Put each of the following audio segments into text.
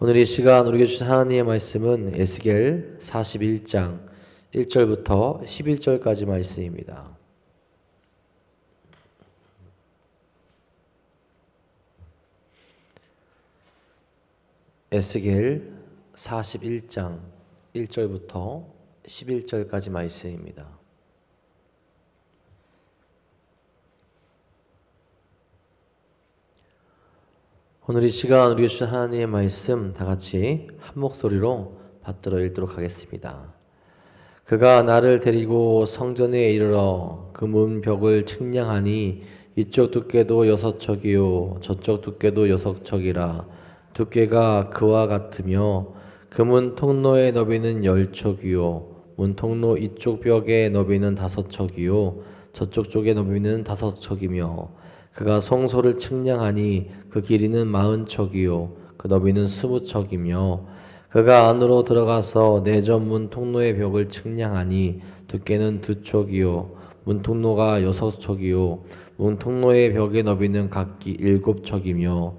오늘 이 시간 우리에게 주신 하나님의 말씀은 에스겔 41장 1절부터 11절까지 말씀입니다. 에스겔 41장 1절부터 11절까지 말씀입니다. 오늘 이 시간 우리에게 주신 하나님의 말씀 다 같이 한 목소리로 받들어 읽도록 하겠습니다. 그가 나를 데리고 성전에 이르러 그 문벽을 측량하니 이쪽 두께도 6척이요 저쪽 두께도 6척이라. 두께가 그와 같으며 그 문 통로의 너비는 10척이요 문 통로 이쪽 벽의 너비는 5척이요 저쪽 쪽의 너비는 5척이며 그가 성소를 측량하니 그 길이는 40척이요 그 너비는 20척이며 그가 안으로 들어가서 내전문 통로의 벽을 측량하니 두께는 2척이요 문 통로가 6척이요 문 통로의 벽의 너비는 각기 7척이며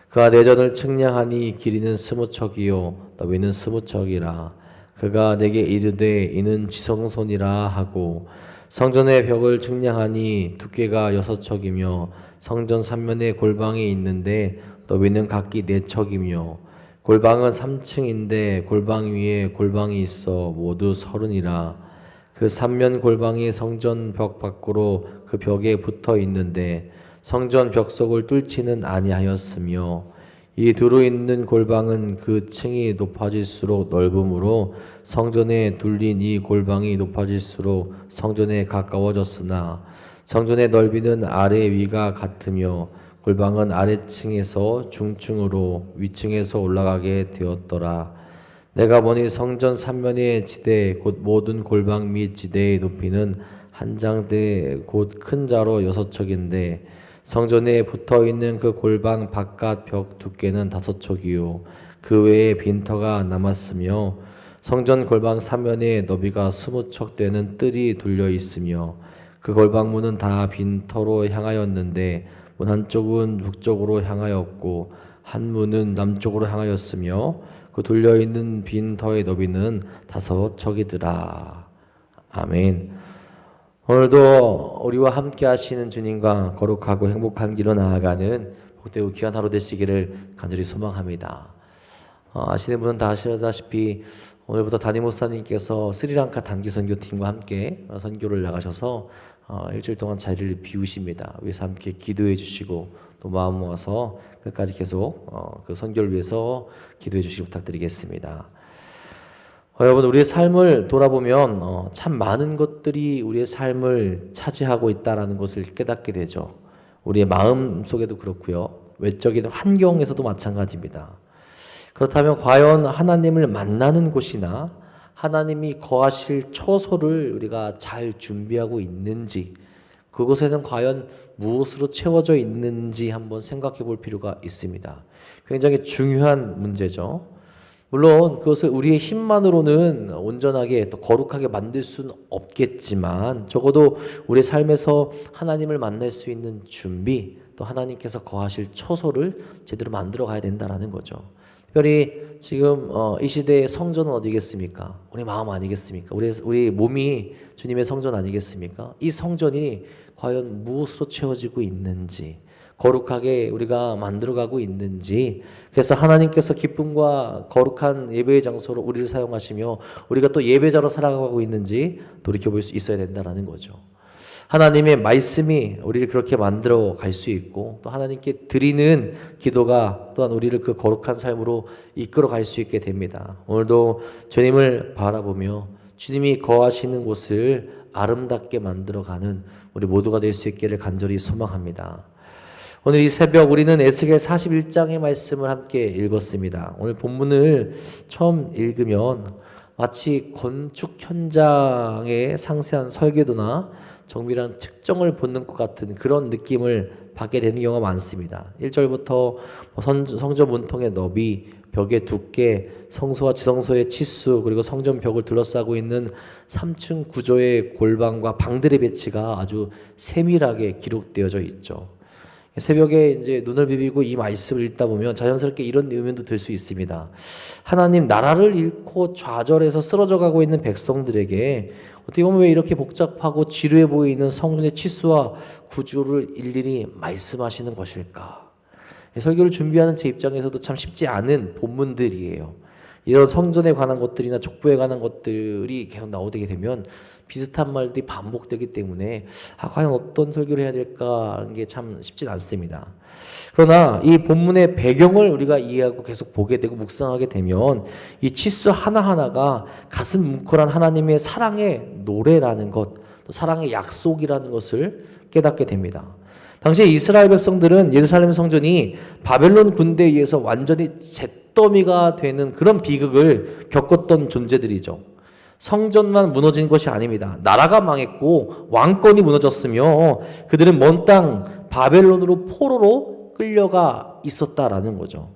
그가 내전을 측량하니 길이는 20척이요 너비는 20척이라. 그가 내게 이르되 이는 지성소니라 하고 성전의 벽을 측량하니 두께가 6척이며 성전 3면에 골방이 있는데 너비는 각기 4척이며 골방은 3층인데 골방 위에 골방이 있어 모두 30이라. 그 3면 골방이 성전 벽 밖으로 그 벽에 붙어 있는데 성전 벽 속을 뚫지는 아니하였으며 이 두루 있는 골방은 그 층이 높아질수록 넓음으로 성전에 둘린 이 골방이 높아질수록 성전에 가까워졌으나 성전의 넓이는 아래 위가 같으며 골방은 아래층에서 중층으로 위층에서 올라가게 되었더라. 내가 보니 성전 3면의 지대 곧 모든 골방 및 지대의 높이는 한 장대 곧 큰 자로 6척인데 성전에 붙어있는 그 골방 바깥 벽 두께는 5척이요 그 외에 빈터가 남았으며 성전 골방 3면에 너비가 20척 되는 뜰이 둘려 있으며 그 골방문은 다 빈터로 향하였는데 문 한쪽은 북쪽으로 향하였고 한 문은 남쪽으로 향하였으며 그 둘려있는 빈터의 너비는 5척이더라. 아멘. 오늘도 우리와 함께 하시는 주님과 거룩하고 행복한 길로 나아가는 복되고 귀한 하루 되시기를 간절히 소망합니다. 아시는 분은 다 아시다시피 오늘부터 담임 목사님께서 스리랑카 단기 선교팀과 함께 선교를 나가셔서 일주일 동안 자리를 비우십니다. 위해서 함께 기도해 주시고 또 마음 모아서 끝까지 계속 그 선교를 위해서 기도해 주시기 부탁드리겠습니다. 여러분, 우리의 삶을 돌아보면 참 많은 것들이 우리의 삶을 차지하고 있다는 것을 깨닫게 되죠. 우리의 마음 속에도 그렇고요. 외적인 환경에서도 마찬가지입니다. 그렇다면 과연 하나님을 만나는 곳이나 하나님이 거하실 처소를 우리가 잘 준비하고 있는지, 그곳에는 과연 무엇으로 채워져 있는지 한번 생각해 볼 필요가 있습니다. 굉장히 중요한 문제죠. 물론 그것을 우리의 힘만으로는 온전하게 또 거룩하게 만들 수는 없겠지만 적어도 우리의 삶에서 하나님을 만날 수 있는 준비, 또 하나님께서 거하실 처소를 제대로 만들어 가야 된다는 거죠. 특별히 지금 이 시대의 성전은 어디겠습니까? 우리 마음 아니겠습니까? 우리 몸이 주님의 성전 아니겠습니까? 이 성전이 과연 무엇으로 채워지고 있는지, 거룩하게 우리가 만들어가고 있는지, 그래서 하나님께서 기쁨과 거룩한 예배의 장소로 우리를 사용하시며 우리가 또 예배자로 살아가고 있는지 돌이켜볼 수 있어야 된다는 거죠. 하나님의 말씀이 우리를 그렇게 만들어 갈 수 있고 또 하나님께 드리는 기도가 또한 우리를 그 거룩한 삶으로 이끌어 갈 수 있게 됩니다. 오늘도 주님을 바라보며 주님이 거하시는 곳을 아름답게 만들어가는 우리 모두가 될 수 있기를 간절히 소망합니다. 오늘 이 새벽 우리는 에스겔 41장의 말씀을 함께 읽었습니다. 오늘 본문을 처음 읽으면 마치 건축 현장의 상세한 설계도나 정밀한 측정을 보는 것 같은 그런 느낌을 받게 되는 경우가 많습니다. 1절부터 성전 문통의 너비, 벽의 두께, 성소와 지성소의 치수, 그리고 성전 벽을 둘러싸고 있는 3층 구조의 골방과 방들의 배치가 아주 세밀하게 기록되어져 있죠. 새벽에 이제 눈을 비비고 이 말씀을 읽다 보면 자연스럽게 이런 의문도 들 수 있습니다. 하나님, 나라를 잃고 좌절해서 쓰러져 가고 있는 백성들에게 어떻게 보면 왜 이렇게 복잡하고 지루해 보이는 성전의 치수와 구조를 일일이 말씀하시는 것일까? 설교를 준비하는 제 입장에서도 참 쉽지 않은 본문들이에요. 이런 성전에 관한 것들이나 족보에 관한 것들이 계속 나오게 되면 비슷한 말들이 반복되기 때문에 과연 어떤 설교를 해야 될까 하는 게 참 쉽진 않습니다. 그러나 이 본문의 배경을 우리가 이해하고 계속 보게 되고 묵상하게 되면 이 치수 하나하나가 가슴 뭉클한 하나님의 사랑의 노래라는 것, 또 사랑의 약속이라는 것을 깨닫게 됩니다. 당시에 이스라엘 백성들은 예루살렘 성전이 바벨론 군대에 의해서 완전히 잿더미가 되는 그런 비극을 겪었던 존재들이죠. 성전만 무너진 것이 아닙니다. 나라가 망했고 왕권이 무너졌으며 그들은 먼 땅 바벨론으로 포로로 끌려가 있었다라는 거죠.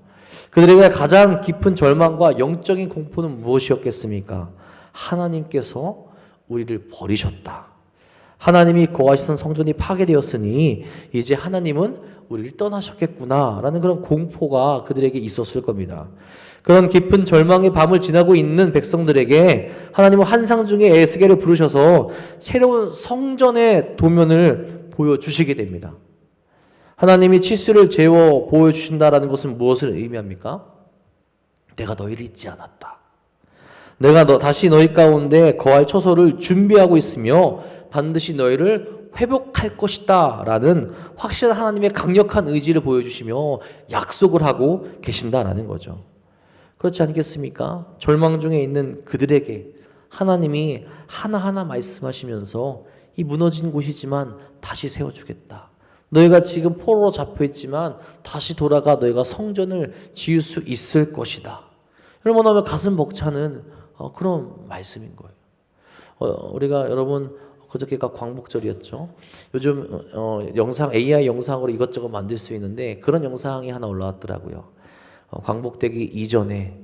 그들에게 가장 깊은 절망과 영적인 공포는 무엇이었겠습니까? 하나님께서 우리를 버리셨다. 하나님이 거하시던 성전이 파괴되었으니 이제 하나님은 우리를 떠나셨겠구나라는 그런 공포가 그들에게 있었을 겁니다. 그런 깊은 절망의 밤을 지나고 있는 백성들에게 하나님은 환상 중에 에스겔을 부르셔서 새로운 성전의 도면을 보여주시게 됩니다. 하나님이 치수를 재워 보여주신다라는 것은 무엇을 의미합니까? 내가 너희를 잊지 않았다. 내가 다시 너희 가운데 거할 처소를 준비하고 있으며 반드시 너희를 회복할 것이다 라는 확실한 하나님의 강력한 의지를 보여주시며 약속을 하고 계신다라는 거죠. 그렇지 않겠습니까? 절망 중에 있는 그들에게 하나님이 하나하나 말씀하시면서 이 무너진 곳이지만 다시 세워주겠다. 너희가 지금 포로로 잡혀있지만 다시 돌아가 너희가 성전을 지을 수 있을 것이다. 여러분 하면 가슴 벅차는 그런 말씀인 거예요. 우리가 여러분 그저께가 광복절이었죠. 요즘 영상 AI 영상으로 이것저것 만들 수 있는데 그런 영상이 하나 올라왔더라고요. 광복되기 이전에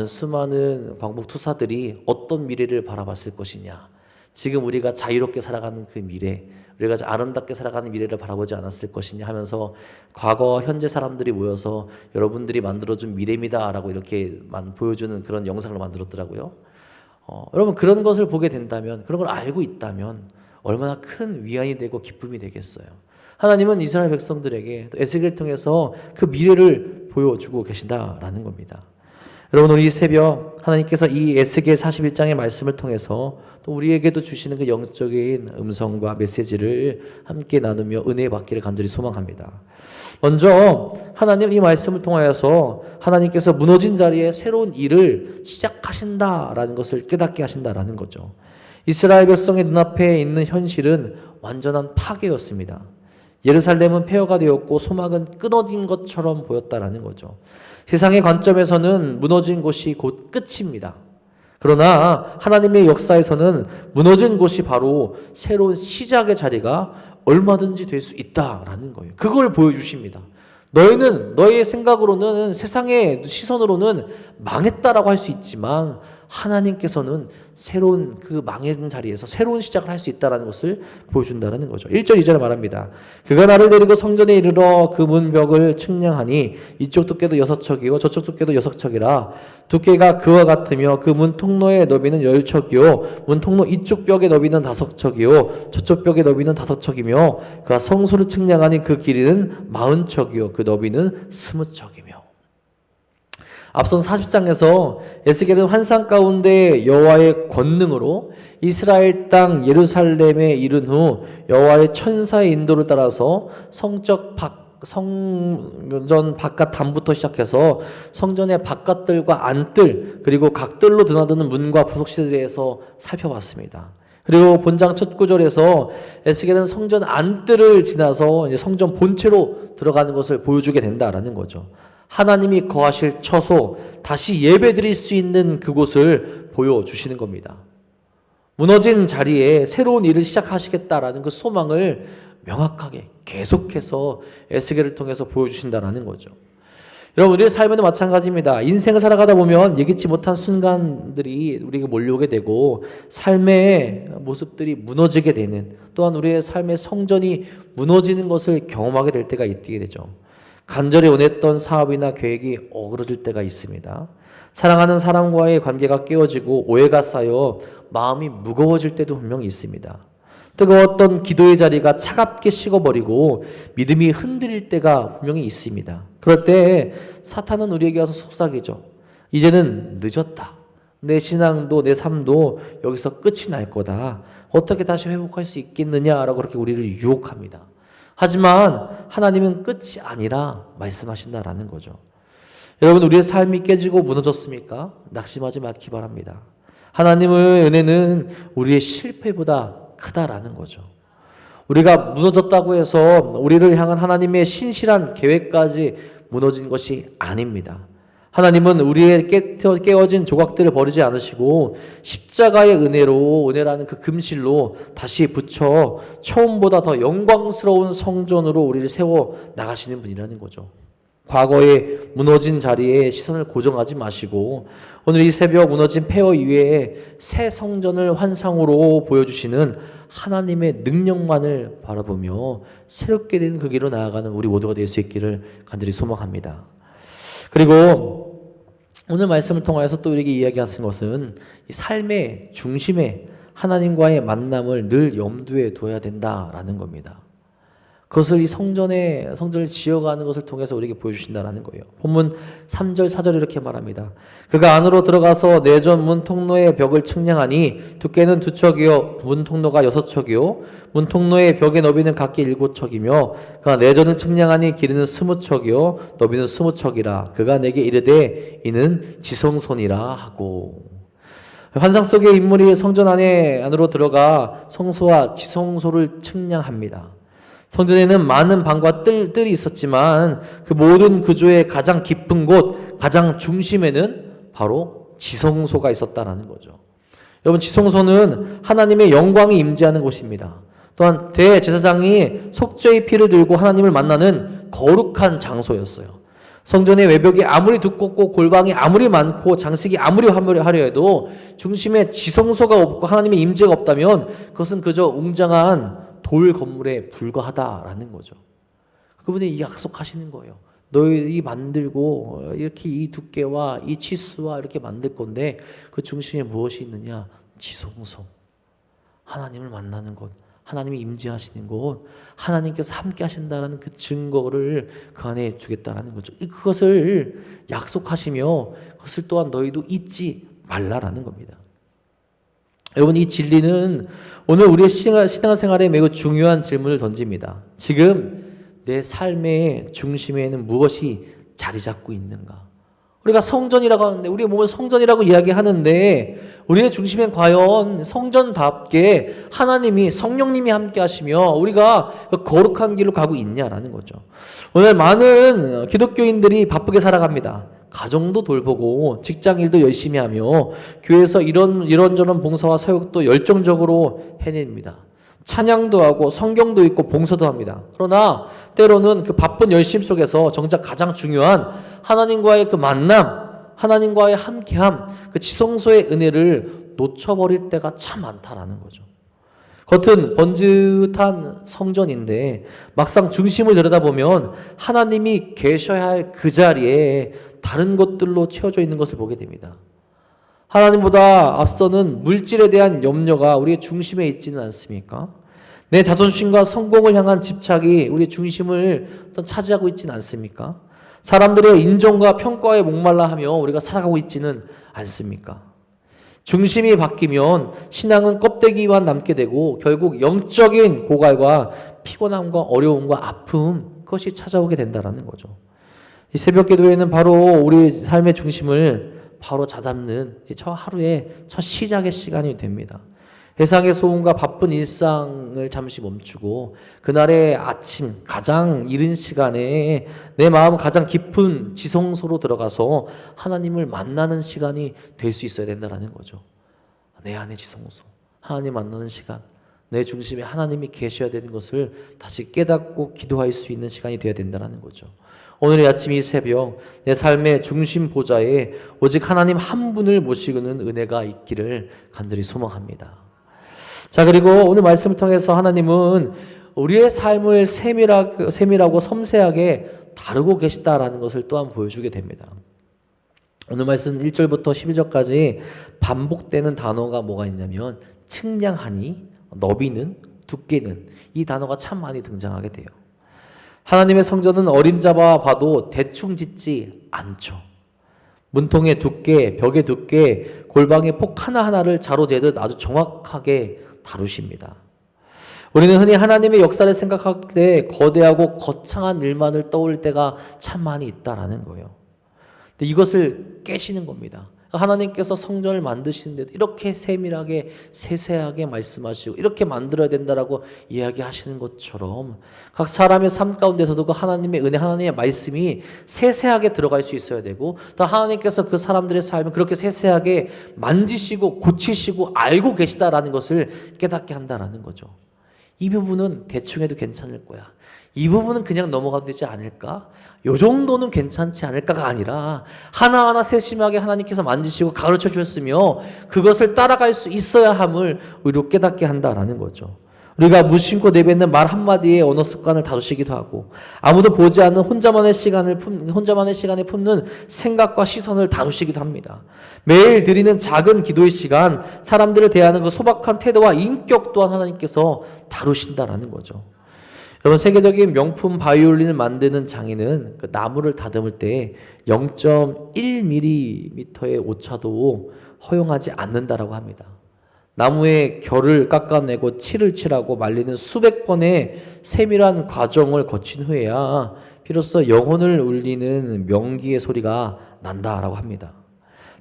수많은 광복 투사들이 어떤 미래를 바라봤을 것이냐. 지금 우리가 자유롭게 살아가는 그 미래, 우리가 아름답게 살아가는 미래를 바라보지 않았을 것이냐 하면서 과거 현재 사람들이 모여서 여러분들이 만들어준 미래입니다라고 이렇게 보여주는 그런 영상을 만들었더라고요. 여러분 그런 것을 보게 된다면, 그런 걸 알고 있다면 얼마나 큰 위안이 되고 기쁨이 되겠어요. 하나님은 이스라엘 백성들에게 에스겔을 통해서 그 미래를 보여주고 계신다라는 겁니다. 여러분 우리 새벽 하나님께서 이 에스겔 41장의 말씀을 통해서 또 우리에게도 주시는 그 영적인 음성과 메시지를 함께 나누며 은혜 받기를 간절히 소망합니다. 먼저 하나님 이 말씀을 통하여서 하나님께서 무너진 자리에 새로운 일을 시작하신다라는 것을 깨닫게 하신다라는 거죠. 이스라엘 백성의 눈앞에 있는 현실은 완전한 파괴였습니다. 예루살렘은 폐허가 되었고 소망은 끊어진 것처럼 보였다라는 거죠. 세상의 관점에서는 무너진 곳이 곧 끝입니다. 그러나 하나님의 역사에서는 무너진 곳이 바로 새로운 시작의 자리가 얼마든지 될 수 있다라는 거예요. 그걸 보여주십니다. 너희의 생각으로는, 세상의 시선으로는 망했다라고 할 수 있지만 하나님께서는 새로운 그 망한 자리에서 새로운 시작을 할 수 있다는 것을 보여준다는 거죠. 1절 2절에 말합니다. 그가 나를 데리고 성전에 이르러 그 문벽을 측량하니 이쪽 두께도 6척이요 저쪽 두께도 6척이라. 두께가 그와 같으며 그 문 통로의 너비는 10척이요 문 통로 이쪽 벽의 너비는 5척이요 저쪽 벽의 너비는 5척이며 그가 성소를 측량하니 그 길이는 40척이요 그 너비는 20척이며. 앞선 40장에서 에스겔은 환상 가운데 여호와의 권능으로 이스라엘 땅 예루살렘에 이른 후 여호와의 천사의 인도를 따라서 성전 바깥 담부터 시작해서 성전의 바깥들과 안뜰 그리고 각들로 드나드는 문과 부속실에 대해서 살펴봤습니다. 그리고 본장 첫 구절에서 에스겔은 성전 안뜰을 지나서 이제 성전 본체로 들어가는 것을 보여주게 된다라는 거죠. 하나님이 거하실 처소, 다시 예배드릴 수 있는 그곳을 보여주시는 겁니다. 무너진 자리에 새로운 일을 시작하시겠다라는 그 소망을 명확하게 계속해서 에스겔을 통해서 보여주신다라는 거죠. 여러분, 우리의 삶에도 마찬가지입니다. 인생을 살아가다 보면 예기치 못한 순간들이 우리에게 몰려오게 되고 삶의 모습들이 무너지게 되는, 또한 우리의 삶의 성전이 무너지는 것을 경험하게 될 때가 있게 되죠. 간절히 원했던 사업이나 계획이 어그러질 때가 있습니다. 사랑하는 사람과의 관계가 깨어지고 오해가 쌓여 마음이 무거워질 때도 분명히 있습니다. 뜨거웠던 기도의 자리가 차갑게 식어버리고 믿음이 흔들릴 때가 분명히 있습니다. 그럴 때 사탄은 우리에게 와서 속삭이죠. 이제는 늦었다. 내 신앙도 내 삶도 여기서 끝이 날 거다. 어떻게 다시 회복할 수 있겠느냐라고 그렇게 우리를 유혹합니다. 하지만 하나님은 끝이 아니라 말씀하신다라는 거죠. 여러분, 우리의 삶이 깨지고 무너졌습니까? 낙심하지 마기 바랍니다. 하나님의 은혜는 우리의 실패보다 크다라는 거죠. 우리가 무너졌다고 해서 우리를 향한 하나님의 신실한 계획까지 무너진 것이 아닙니다. 하나님은 우리의 깨어진 조각들을 버리지 않으시고 십자가의 은혜라는 그 금실로 다시 붙여 처음보다 더 영광스러운 성전으로 우리를 세워 나가시는 분이라는 거죠. 과거에 무너진 자리에 시선을 고정하지 마시고 오늘 이 새벽 무너진 폐허 위에 새 성전을 환상으로 보여주시는 하나님의 능력만을 바라보며 새롭게 된 그 길로 나아가는 우리 모두가 될 수 있기를 간절히 소망합니다. 그리고 오늘 말씀을 통하여서 또 우리에게 이야기하신 것은 이 삶의 중심에 하나님과의 만남을 늘 염두에 두어야 된다라는 겁니다. 그것을 이 성전을 지어가는 것을 통해서 우리에게 보여주신다는 거예요. 본문 3절 4절 이렇게 말합니다. 그가 안으로 들어가서 내전 문 통로의 벽을 측량하니 두께는 2척이요 문 통로가 6척이요 문 통로의 벽의 너비는 각기 7척이며 그가 내전을 측량하니 길이는 20척이요 너비는 20척이라 그가 내게 이르되 이는 지성소니라 하고. 환상 속의 인물이 성전 안으로 들어가 성소와 지성소를 측량합니다. 성전에는 많은 방과 뜰이 있었지만 그 모든 구조의 가장 깊은 곳, 가장 중심에는 바로 지성소가 있었다라는 거죠. 여러분, 지성소는 하나님의 영광이 임재하는 곳입니다. 또한 대제사장이 속죄의 피를 들고 하나님을 만나는 거룩한 장소였어요. 성전의 외벽이 아무리 두껍고 골방이 아무리 많고 장식이 아무리 화려하려 해도 중심에 지성소가 없고 하나님의 임재가 없다면 그것은 그저 웅장한 돌 건물에 불과하다라는 거죠. 그분이 약속하시는 거예요. 너희 만들고 이렇게 이 두께와 이 치수와 이렇게 만들 건데 그 중심에 무엇이 있느냐? 지성소. 하나님을 만나는 곳. 하나님이 임재하시는 곳. 하나님께서 함께 하신다는 그 증거를 그 안에 주겠다라는 거죠. 그것을 약속하시며 그것을 또한 너희도 잊지 말라라는 겁니다. 여러분, 이 진리는 오늘 우리의 신앙생활에 매우 중요한 질문을 던집니다. 지금 내 삶의 중심에는 무엇이 자리 잡고 있는가? 우리가 성전이라고 하는데, 우리의 몸을 성전이라고 이야기하는데 우리의 중심엔 과연 성전답게 하나님이, 성령님이 함께 하시며 우리가 거룩한 길로 가고 있냐라는 거죠. 오늘 많은 기독교인들이 바쁘게 살아갑니다. 가정도 돌보고 직장일도 열심히 하며 교회에서 이런저런 봉사와 사역도 열정적으로 해냅니다. 찬양도 하고 성경도 읽고 봉사도 합니다. 그러나 때로는 그 바쁜 열심 속에서 정작 가장 중요한 하나님과의 그 만남, 하나님과의 함께함, 그 지성소의 은혜를 놓쳐버릴 때가 참 많다라는 거죠. 겉은 번듯한 성전인데 막상 중심을 들여다보면 하나님이 계셔야 할 그 자리에 다른 것들로 채워져 있는 것을 보게 됩니다. 하나님보다 앞서는 물질에 대한 염려가 우리의 중심에 있지는 않습니까? 내 자존심과 성공을 향한 집착이 우리의 중심을 차지하고 있지는 않습니까? 사람들의 인정과 평가에 목말라 하며 우리가 살아가고 있지는 않습니까? 중심이 바뀌면 신앙은 껍데기만 남게 되고 결국 영적인 고갈과 피곤함과 어려움과 아픔, 그것이 찾아오게 된다는 거죠. 이 새벽 기도회는 바로 우리 삶의 중심을 바로 잡는 첫 하루의 첫 시작의 시간이 됩니다. 세상의 소음과 바쁜 일상을 잠시 멈추고 그날의 아침 가장 이른 시간에 내 마음 가장 깊은 지성소로 들어가서 하나님을 만나는 시간이 될 수 있어야 된다는 거죠. 내 안의 지성소, 하나님 만나는 시간, 내 중심에 하나님이 계셔야 되는 것을 다시 깨닫고 기도할 수 있는 시간이 되어야 된다는 거죠. 오늘 아침 이 새벽 내 삶의 중심 보좌에 오직 하나님 한 분을 모시고는 은혜가 있기를 간절히 소망합니다. 자, 그리고 오늘 말씀을 통해서 하나님은 우리의 삶을 세밀하고 섬세하게 다루고 계시다라는 것을 또한 보여주게 됩니다. 오늘 말씀 1절부터 12절까지 반복되는 단어가 뭐가 있냐면 측량하니, 너비는, 두께는, 이 단어가 참 많이 등장하게 돼요. 하나님의 성전은 어림잡아 봐도 대충 짓지 않죠. 문통의 두께, 벽의 두께, 골방의 폭 하나하나를 자로 재듯 아주 정확하게 다루십니다. 우리는 흔히 하나님의 역사를 생각할 때 거대하고 거창한 일만을 떠올릴 때가 참 많이 있다라는 거예요. 근데 이것을 깨시는 겁니다. 하나님께서 성전을 만드시는데도 이렇게 세밀하게 세세하게 말씀하시고 이렇게 만들어야 된다라고 이야기하시는 것처럼 각 사람의 삶 가운데서도 그 하나님의 은혜, 하나님의 말씀이 세세하게 들어갈 수 있어야 되고 또 하나님께서 그 사람들의 삶을 그렇게 세세하게 만지시고 고치시고 알고 계시다라는 것을 깨닫게 한다라는 거죠. 이 부분은 대충 해도 괜찮을 거야. 이 부분은 그냥 넘어가도 되지 않을까? 요 정도는 괜찮지 않을까가 아니라 하나하나 세심하게 하나님께서 만지시고 가르쳐 주셨으며 그것을 따라갈 수 있어야 함을 우리로 깨닫게 한다라는 거죠. 우리가 무심코 내뱉는 말 한마디에 언어 습관을 다루시기도 하고 아무도 보지 않는 혼자만의 시간에 품는 생각과 시선을 다루시기도 합니다. 매일 드리는 작은 기도의 시간, 사람들을 대하는 그 소박한 태도와 인격 또한 하나님께서 다루신다라는 거죠. 여러분, 세계적인 명품 바이올린을 만드는 장인은 그 나무를 다듬을 때 0.1mm의 오차도 허용하지 않는다라고 합니다. 나무의 결을 깎아내고 칠을 칠하고 말리는 수백 번의 세밀한 과정을 거친 후에야 비로소 영혼을 울리는 명기의 소리가 난다라고 합니다.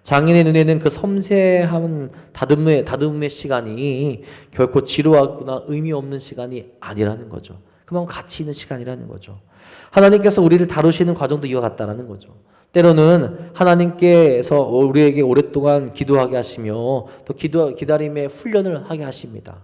장인의 눈에는 그 섬세한 다듬음의 시간이 결코 지루하거나 의미 없는 시간이 아니라는 거죠. 그만큼 가치 있는 시간이라는 거죠. 하나님께서 우리를 다루시는 과정도 이와 같다라는 거죠. 때로는 하나님께서 우리에게 오랫동안 기도하게 하시며 또 기다림의 훈련을 하게 하십니다.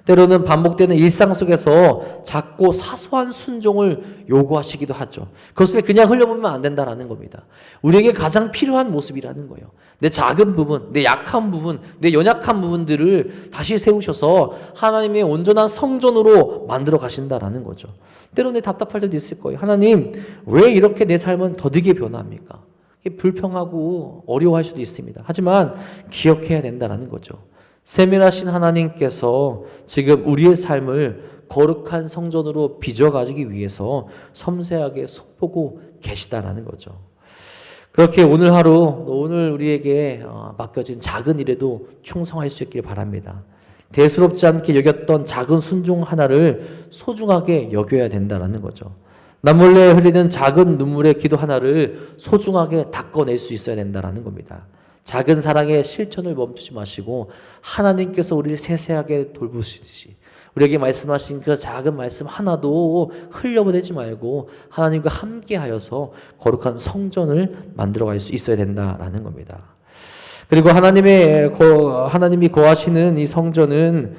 때로는 반복되는 일상 속에서 작고 사소한 순종을 요구하시기도 하죠. 그것을 그냥 흘려보면 안 된다라는 겁니다. 우리에게 가장 필요한 모습이라는 거예요. 내 작은 부분, 내 약한 부분, 내 연약한 부분들을 다시 세우셔서 하나님의 온전한 성전으로 만들어 가신다라는 거죠. 때로는 답답할 때도 있을 거예요. 하나님, 왜 이렇게 내 삶은 더디게 변합니까? 불평하고 어려워할 수도 있습니다. 하지만 기억해야 된다라는 거죠. 세밀하신 하나님께서 지금 우리의 삶을 거룩한 성전으로 빚어가지기 위해서 섬세하게 손보고 계시다라는 거죠. 그렇게 오늘 하루, 오늘 우리에게 맡겨진 작은 일에도 충성할 수 있길 바랍니다. 대수롭지 않게 여겼던 작은 순종 하나를 소중하게 여겨야 된다는 거죠. 남몰래 흘리는 작은 눈물의 기도 하나를 소중하게 닦아낼 수 있어야 된다는 겁니다. 작은 사랑의 실천을 멈추지 마시고 하나님께서 우리를 세세하게 돌보시듯이 우리에게 말씀하신 그 작은 말씀 하나도 흘려보내지 말고 하나님과 함께하여서 거룩한 성전을 만들어갈 수 있어야 된다라는 겁니다. 그리고 하나님이 거하시는 이 성전은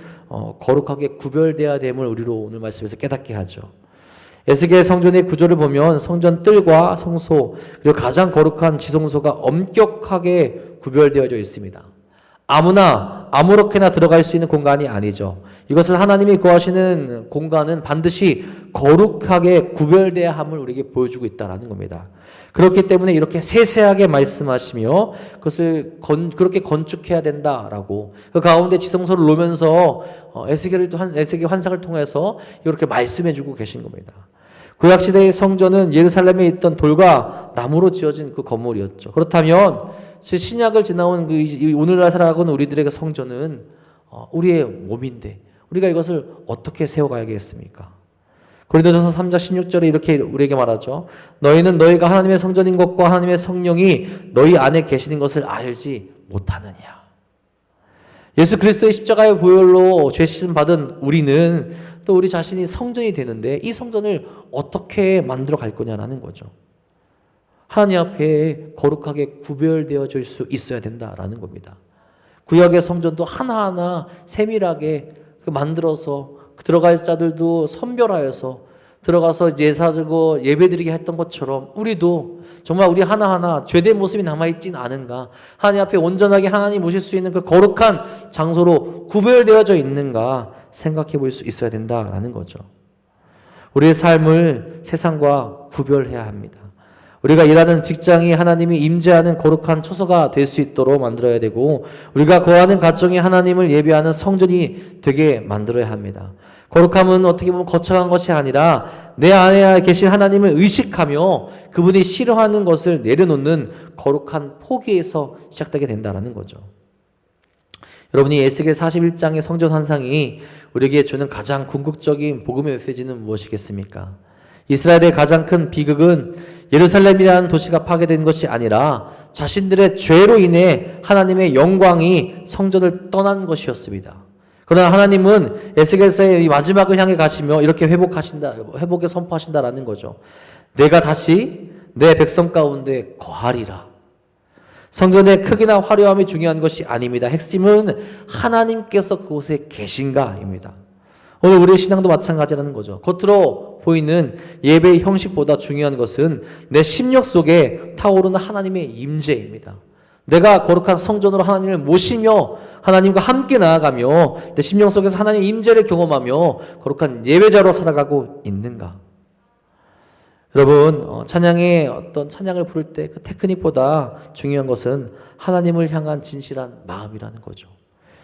거룩하게 구별되어야 됨을 우리로 오늘 말씀에서 깨닫게 하죠. 에스겔 성전의 구조를 보면 성전 뜰과 성소 그리고 가장 거룩한 지성소가 엄격하게 구별되어져 있습니다. 아무나 아무렇게나 들어갈 수 있는 공간이 아니죠. 이것은 하나님이 거하시는 공간은 반드시 거룩하게 구별되어야 함을 우리에게 보여주고 있다는 겁니다. 그렇기 때문에 이렇게 세세하게 말씀하시며 그것을 그렇게 건축해야 된다라고 그 가운데 지성소를 놓으면서 에스겔 환상을 통해서 이렇게 말씀해주고 계신 겁니다. 구약시대의 성전은 예루살렘에 있던 돌과 나무로 지어진 그 건물이었죠. 그렇다면 신약을 지나온 오늘날 살아가는 우리들에게 성전은 우리의 몸인데 우리가 이것을 어떻게 세워가야겠습니까? 고린도전서 3장 16절에 이렇게 우리에게 말하죠. 너희는 너희가 하나님의 성전인 것과 하나님의 성령이 너희 안에 계시는 것을 알지 못하느냐. 예수 그리스도의 십자가의 보혈로 죄 씻음 받은 우리는 또 우리 자신이 성전이 되는데 이 성전을 어떻게 만들어 갈 거냐라는 거죠. 하나님 앞에 거룩하게 구별되어질 수 있어야 된다라는 겁니다. 구약의 성전도 하나하나 세밀하게 만들어서 들어갈 자들도 선별하여서 들어가서 제사지고 예배드리게 했던 것처럼 우리도 정말 우리 하나하나 죄된 모습이 남아있진 않은가, 하나님 앞에 온전하게 하나님 모실 수 있는 그 거룩한 장소로 구별되어져 있는가 생각해 볼 수 있어야 된다라는 거죠. 우리의 삶을 세상과 구별해야 합니다. 우리가 일하는 직장이 하나님이 임재하는 거룩한 처소가 될 수 있도록 만들어야 되고, 우리가 거하는 가정이 하나님을 예배하는 성전이 되게 만들어야 합니다. 거룩함은 어떻게 보면 거창한 것이 아니라 내 안에 계신 하나님을 의식하며 그분이 싫어하는 것을 내려놓는 거룩한 포기에서 시작되게 된다는 거죠. 여러분이 에스겔 41장의 성전 환상이 우리에게 주는 가장 궁극적인 복음의 메시지는 무엇이겠습니까? 이스라엘의 가장 큰 비극은 예루살렘이라는 도시가 파괴된 것이 아니라 자신들의 죄로 인해 하나님의 영광이 성전을 떠난 것이었습니다. 그러나 하나님은 에스겔서의 이 마지막을 향해 가시며 이렇게 회복에 선포하신다라는 거죠. 내가 다시 내 백성 가운데 거하리라. 성전의 크기나 화려함이 중요한 것이 아닙니다. 핵심은 하나님께서 그곳에 계신가입니다. 오늘 우리의 신앙도 마찬가지라는 거죠. 겉으로 보이는 예배의 형식보다 중요한 것은 내 심령 속에 타오르는 하나님의 임재입니다. 내가 거룩한 성전으로 하나님을 모시며 하나님과 함께 나아가며 내 심령 속에서 하나님의 임재를 경험하며 거룩한 예배자로 살아가고 있는가? 여러분, 찬양의 어떤 찬양을 부를 때 그 테크닉보다 중요한 것은 하나님을 향한 진실한 마음이라는 거죠.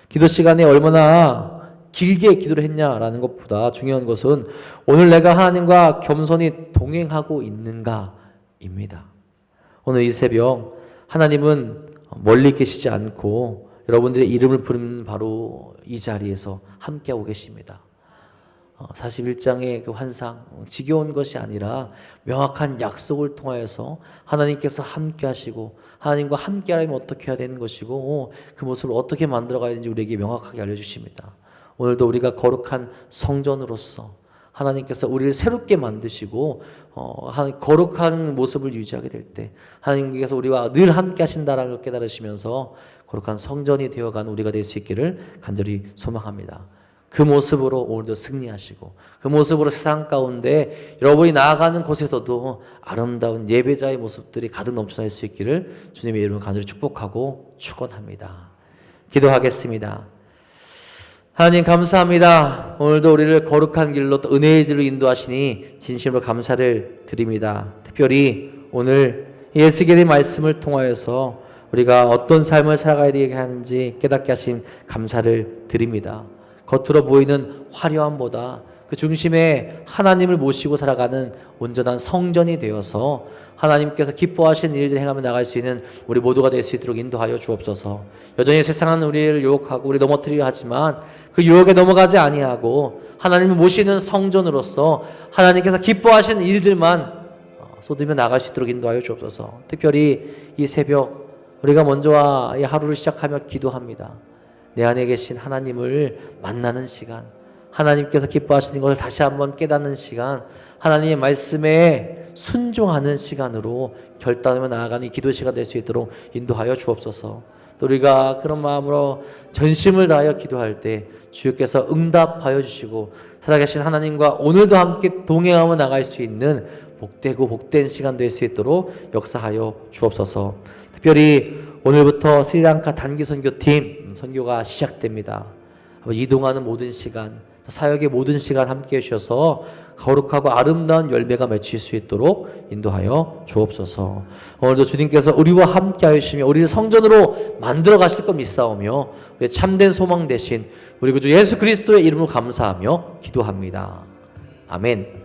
기도 시간에 얼마나 길게 기도를 했냐라는 것보다 중요한 것은 오늘 내가 하나님과 겸손히 동행하고 있는가입니다. 오늘 이 새벽 하나님은 멀리 계시지 않고 여러분들의 이름을 부르는 바로 이 자리에서 함께하고 계십니다. 41장의 그 환상, 지겨운 것이 아니라 명확한 약속을 통하여서 하나님께서 함께 하시고 하나님과 함께 하려면 어떻게 해야 되는 것이고 그 모습을 어떻게 만들어 가야 되는지 우리에게 명확하게 알려주십니다. 오늘도 우리가 거룩한 성전으로서 하나님께서 우리를 새롭게 만드시고 거룩한 모습을 유지하게 될 때 하나님께서 우리와 늘 함께 하신다라는 걸 깨달으시면서 거룩한 성전이 되어가는 우리가 될 수 있기를 간절히 소망합니다. 그 모습으로 오늘도 승리하시고 그 모습으로 세상 가운데 여러분이 나아가는 곳에서도 아름다운 예배자의 모습들이 가득 넘쳐날 수 있기를 주님의 이름으로 간절히 축복하고 축원합니다. 기도하겠습니다. 하나님 감사합니다. 오늘도 우리를 거룩한 길로 또 은혜의 길로 인도하시니 진심으로 감사를 드립니다. 특별히 오늘 에스겔의 말씀을 통하여서 우리가 어떤 삶을 살아가야 되게 하는지 깨닫게 하신 감사를 드립니다. 겉으로 보이는 화려함보다 그 중심에 하나님을 모시고 살아가는 온전한 성전이 되어서 하나님께서 기뻐하시는 일들 행하며 나갈 수 있는 우리 모두가 될 수 있도록 인도하여 주옵소서. 여전히 세상은 우리를 유혹하고 우리 넘어뜨리려 하지만 그 유혹에 넘어가지 아니하고 하나님을 모시는 성전으로서 하나님께서 기뻐하시는 일들만 쏟으며 나갈 수 있도록 인도하여 주옵소서. 특별히 이 새벽 우리가 먼저 이 하루를 시작하며 기도합니다. 내 안에 계신 하나님을 만나는 시간, 하나님께서 기뻐하시는 것을 다시 한번 깨닫는 시간, 하나님의 말씀에 순종하는 시간으로 결단하며 나아가는 기도 시간 될 수 있도록 인도하여 주옵소서. 또 우리가 그런 마음으로 전심을 다하여 기도할 때 주께서 응답하여 주시고 살아계신 하나님과 오늘도 함께 동행하며 나갈 수 있는 복되고 복된 시간 될 수 있도록 역사하여 주옵소서. 특별히 오늘부터 스리랑카 단기 선교팀 선교가 시작됩니다. 이동하는 모든 시간, 사역의 모든 시간 함께 해주셔서 거룩하고 아름다운 열매가 맺힐 수 있도록 인도하여 주옵소서. 오늘도 주님께서 우리와 함께 하시며 우리를 성전으로 만들어 가실 것 믿사오며 우리의 참된 소망 되신 우리 구주 예수 그리스도의 이름으로 감사하며 기도합니다. 아멘.